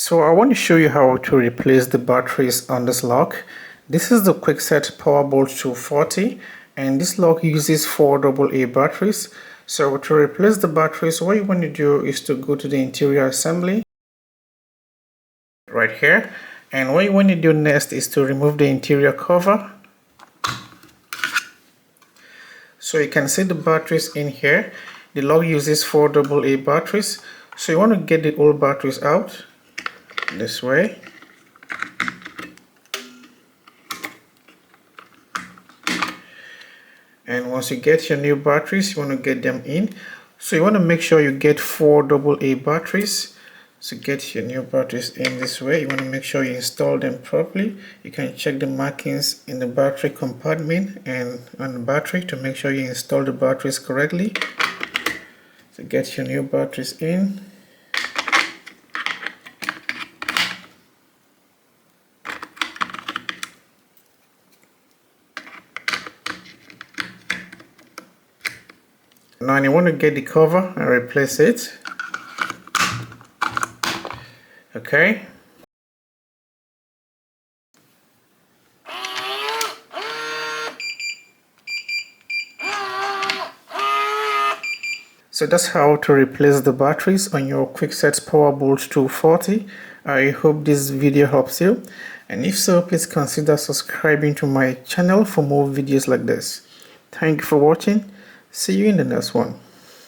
So I want to show you how to replace the batteries on this lock. This is the Kwikset Powerbolt 240 and this lock uses 4 AA batteries. So to replace the batteries, what you want to do is to go to the interior assembly right here, and what you want to do next is to remove the interior cover. So you can see the batteries in here. The lock uses 4 AA batteries, so you want to get the old batteries out this way. And once you get your new batteries, you want to get them in. So you want to make sure you get 4 AA batteries. So get your new batteries in this way. You want to make sure you install them properly. You can check the markings in the battery compartment and on the battery to make sure you install the batteries correctly. So get your new batteries in. Now you want to get the cover and replace it. Okay. So that's how to replace the batteries on your Kwikset Powerbolt 240. I hope this video helps you, and if so, please consider subscribing to my channel for more videos like this. Thank you for watching. See you in the next one.